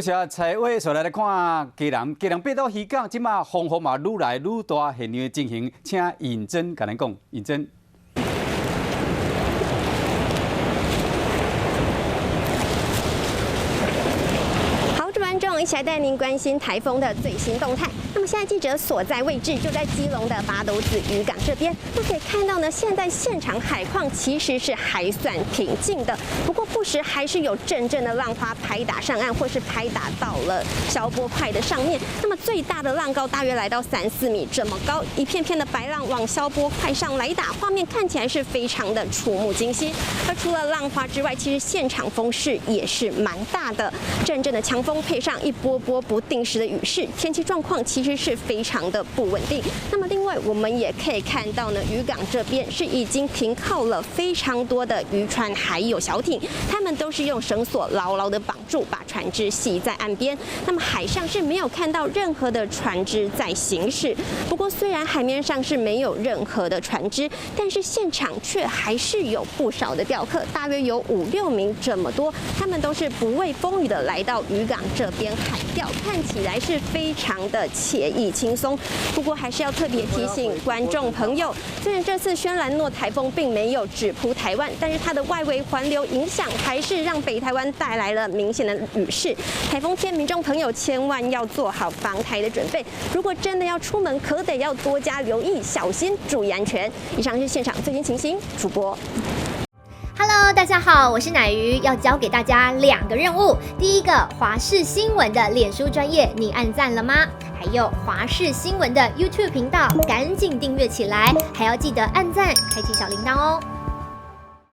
下采话，所来看基隆北岛渔港，即马风雨嘛愈来愈大，现场的情形，请尹真甲咱讲，尹真。观众一起来带您关心台风的最新动态。那么现在记者所在位置就在基隆的八斗子渔港这边，那可以看到呢，现在现场海况其实是还算平静的，不过不时还是有阵阵的浪花拍打上岸，或是拍打到了消波块的上面。那么最大的浪高大约来到3、4米这么高，一片片的白浪往消波块上来打，画面看起来是非常的触目惊心。而除了浪花之外，其实现场风势也是蛮大的，阵阵的强风配上一波波不定时的雨势，天气状况其实是非常的不稳定。那么另外我们也可以看到呢，渔港这边是已经停靠了非常多的渔船还有小艇，他们都是用绳索牢牢的绑住，把船只系在岸边。那么海上是没有看到任何的船只在行驶。不过虽然海面上是没有任何的船只，但是现场却还是有不少的钓客，大约有5、6名这么多，他们都是不畏风雨的来到渔港这边海钓，看起来是非常的惬意轻松。不过还是要特别提醒观众朋友，虽然这次轩岚诺台风并没有直扑台湾，但是它的外围环流影响还是让北台湾带来了明显的雨势。台风天，民众朋友千万要做好防台的准备。如果真的要出门，可得要多加留意，小心注意安全。以上是现场最新情形，主播。Hello， 大家好，我是乃瑜，要教给大家2个任务。第一个，华视新闻的脸书专页，你按赞了吗？还有华视新闻的 YouTube 频道，赶紧订阅起来，还要记得按赞，开启小铃铛哦。